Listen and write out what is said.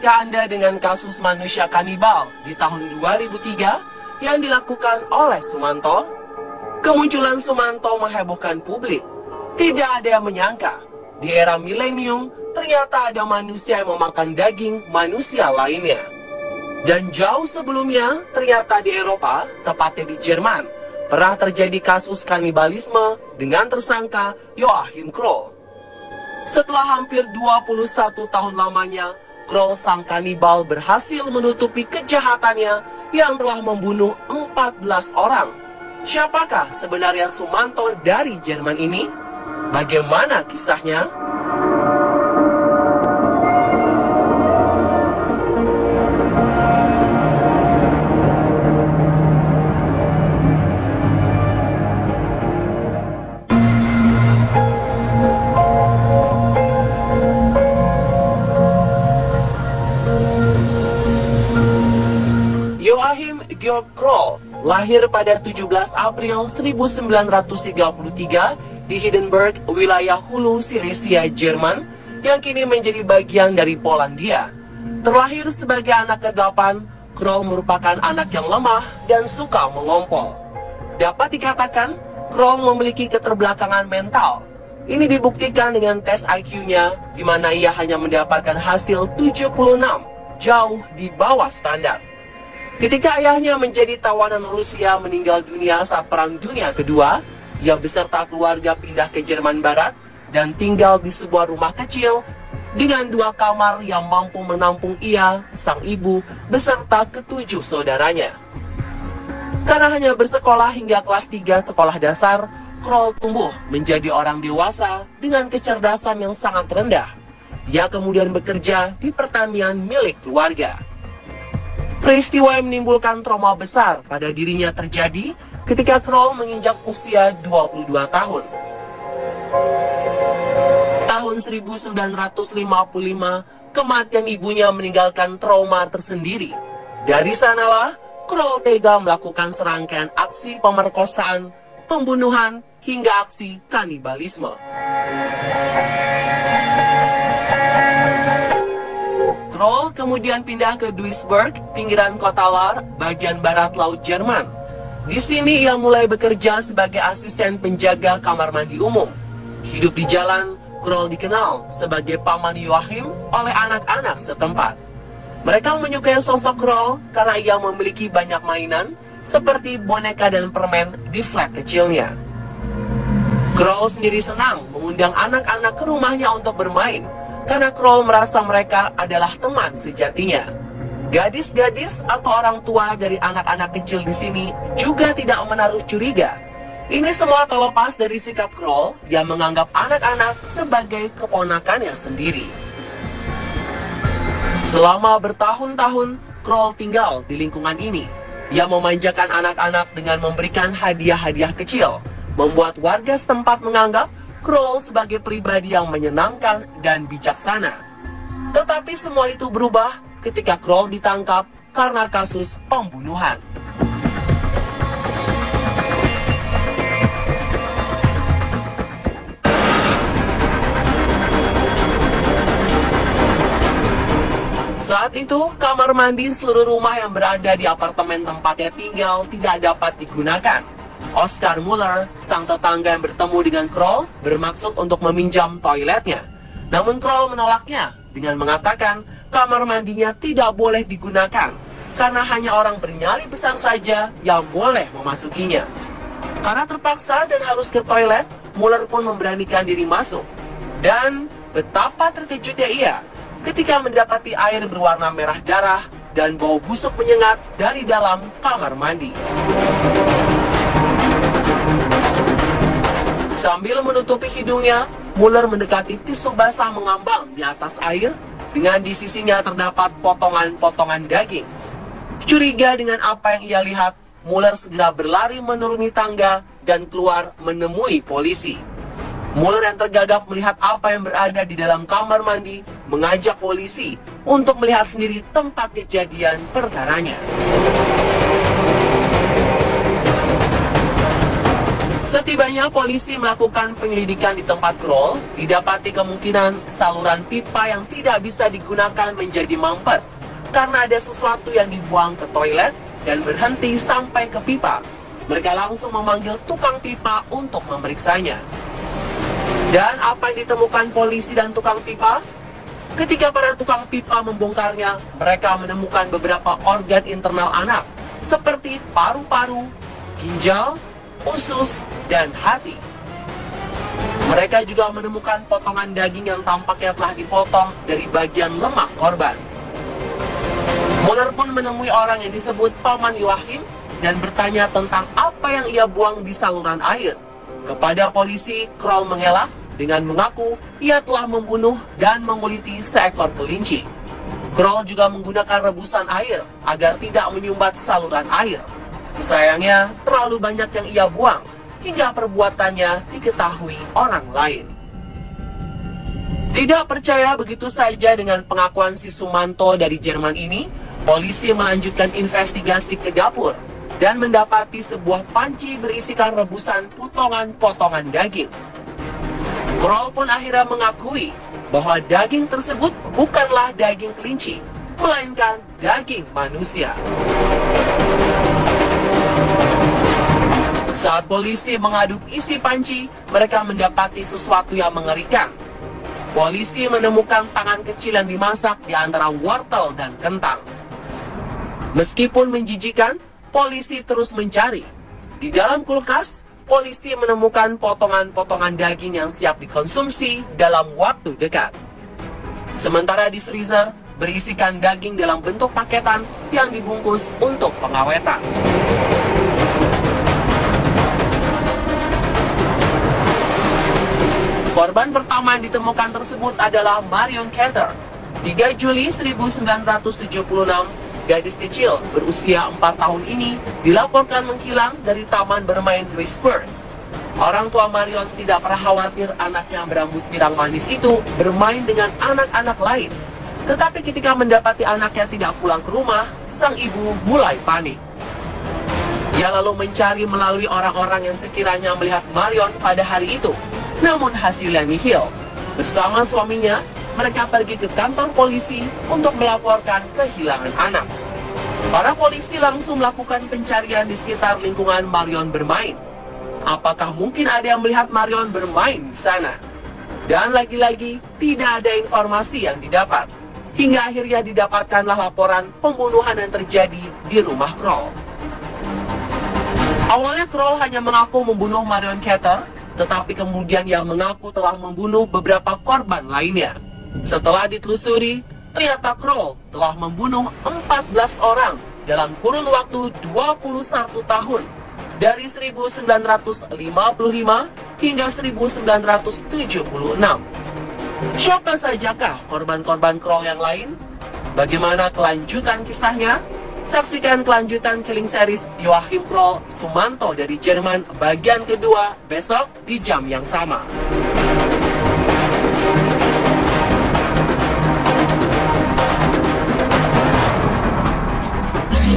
Tertampakah Anda dengan kasus manusia kanibal di tahun 2003 yang dilakukan oleh Sumanto? Kemunculan Sumanto menghebohkan publik. Tidak ada yang menyangka, di era milenium ternyata ada manusia yang memakan daging manusia lainnya. Dan jauh sebelumnya, ternyata di Eropa, tepatnya di Jerman, pernah terjadi kasus kanibalisme dengan tersangka Joachim Kroll. Setelah hampir 21 tahun lamanya, Kroll sang kanibal berhasil menutupi kejahatannya yang telah membunuh 14 orang. Siapakah sebenarnya Sumanto dari Jerman ini? Bagaimana kisahnya? Joachim Georg Kroll lahir pada 17 April 1933 di Hindenburg, wilayah Hulu Silesia, Jerman, yang kini menjadi bagian dari Polandia. Terlahir sebagai anak ke-8, Kroll merupakan anak yang lemah dan suka mengompol. Dapat dikatakan, Kroll memiliki keterbelakangan mental. Ini dibuktikan dengan tes IQ-nya, di mana ia hanya mendapatkan hasil 76, jauh di bawah standar. Ketika ayahnya menjadi tawanan Rusia meninggal dunia saat Perang Dunia Kedua, ia beserta keluarga pindah ke Jerman Barat dan tinggal di sebuah rumah kecil dengan 2 kamar yang mampu menampung ia, sang ibu, beserta ke-7 saudaranya. Karena hanya bersekolah hingga kelas 3 sekolah dasar, Kroll tumbuh menjadi orang dewasa dengan kecerdasan yang sangat rendah. Ia kemudian bekerja di pertanian milik keluarga. Peristiwa yang menimbulkan trauma besar pada dirinya terjadi ketika Kroll menginjak usia 22 tahun. Tahun 1955, kematian ibunya meninggalkan trauma tersendiri. Dari sanalah, Kroll tega melakukan serangkaian aksi pemerkosaan, pembunuhan, hingga aksi kanibalisme. Kroll kemudian pindah ke Duisburg, pinggiran kota Lahr, bagian barat laut Jerman. Di sini ia mulai bekerja sebagai asisten penjaga kamar mandi umum. Hidup di jalan, Kroll dikenal sebagai paman Joachim oleh anak-anak setempat. Mereka menyukai sosok Kroll karena ia memiliki banyak mainan seperti boneka dan permen di flat kecilnya. Kroll sendiri senang mengundang anak-anak ke rumahnya untuk bermain, karena Kroll merasa mereka adalah teman sejatinya. Gadis-gadis atau orang tua dari anak-anak kecil di sini juga tidak menaruh curiga. Ini semua terlepas dari sikap Kroll yang menganggap anak-anak sebagai keponakannya sendiri. Selama bertahun-tahun, Kroll tinggal di lingkungan ini. Ia memanjakan anak-anak dengan memberikan hadiah-hadiah kecil, membuat warga setempat menganggap Kroll sebagai pribadi yang menyenangkan dan bijaksana. Tetapi semua itu berubah ketika Kroll ditangkap karena kasus pembunuhan. Saat itu, kamar mandi seluruh rumah yang berada di apartemen tempatnya tinggal tidak dapat digunakan. Oskar Müller, sang tetangga yang bertemu dengan Kroll, bermaksud untuk meminjam toiletnya. Namun Kroll menolaknya dengan mengatakan kamar mandinya tidak boleh digunakan karena hanya orang bernyali besar saja yang boleh memasukinya. Karena terpaksa dan harus ke toilet, Müller pun memberanikan diri masuk. Dan betapa terkejutnya ia ketika mendapati air berwarna merah darah dan bau busuk menyengat dari dalam kamar mandi. Sambil menutupi hidungnya, Müller mendekati tisu basah mengambang di atas air, dengan di sisinya terdapat potongan-potongan daging. Curiga dengan apa yang ia lihat, Müller segera berlari menuruni tangga dan keluar menemui polisi. Müller yang tergagap melihat apa yang berada di dalam kamar mandi, mengajak polisi untuk melihat sendiri tempat kejadian perkaranya. Setibanya polisi melakukan penyelidikan di tempat Kroll, didapati kemungkinan saluran pipa yang tidak bisa digunakan menjadi mampet karena ada sesuatu yang dibuang ke toilet dan berhenti sampai ke pipa. Mereka langsung memanggil tukang pipa untuk memeriksanya. Dan apa yang ditemukan polisi dan tukang pipa? Ketika para tukang pipa membongkarnya, mereka menemukan beberapa organ internal anak seperti paru-paru, ginjal, usus, dan hati. Mereka juga menemukan potongan daging yang tampaknya telah dipotong dari bagian lemak korban. Mueller pun menemui orang yang disebut Paman Joachim dan bertanya tentang apa yang ia buang di saluran air. Kepada polisi, Kroll mengelak dengan mengaku ia telah membunuh dan menguliti seekor kelinci. Kroll juga menggunakan rebusan air agar tidak menyumbat saluran air. Sayangnya, terlalu banyak yang ia buang, hingga perbuatannya diketahui orang lain. Tidak percaya begitu saja dengan pengakuan si Sumanto dari Jerman ini, polisi melanjutkan investigasi ke dapur dan mendapati sebuah panci berisikan rebusan potongan-potongan daging. Kroll pun akhirnya mengakui bahwa daging tersebut bukanlah daging kelinci, melainkan daging manusia. Saat polisi mengaduk isi panci, mereka mendapati sesuatu yang mengerikan. Polisi menemukan tangan kecil yang dimasak di antara wortel dan kentang. Meskipun menjijikan, polisi terus mencari. Di dalam kulkas, polisi menemukan potongan-potongan daging yang siap dikonsumsi dalam waktu dekat. Sementara di freezer, berisikan daging dalam bentuk paketan yang dibungkus untuk pengawetan. Korban pertama yang ditemukan tersebut adalah Marion Carter. 3 Juli 1976, gadis kecil berusia 4 tahun ini dilaporkan menghilang dari taman bermain Louisburg. Orang tua Marion tidak pernah khawatir anaknya yang berambut pirang manis itu bermain dengan anak-anak lain. Tetapi ketika mendapati anaknya tidak pulang ke rumah, sang ibu mulai panik. Ia lalu mencari melalui orang-orang yang sekiranya melihat Marion pada hari itu. Namun hasilnya nihil. Bersama suaminya, mereka pergi ke kantor polisi untuk melaporkan kehilangan anak. Para polisi langsung melakukan pencarian di sekitar lingkungan Marion bermain. Apakah mungkin ada yang melihat Marion bermain di sana? Dan lagi-lagi, tidak ada informasi yang didapat. Hingga akhirnya didapatkanlah laporan pembunuhan yang terjadi di rumah Kroll. Awalnya Kroll hanya mengaku membunuh Marion Carter, tetapi kemudian ia mengaku telah membunuh beberapa korban lainnya. Setelah ditelusuri, ternyata Kroll telah membunuh 14 orang dalam kurun waktu 21 tahun, dari 1955 hingga 1976. Siapa sajakah korban-korban Kroll yang lain? Bagaimana kelanjutan kisahnya? Saksikan kelanjutan Killing Series Joachim Kroll Sumanto dari Jerman bagian kedua besok di jam yang sama.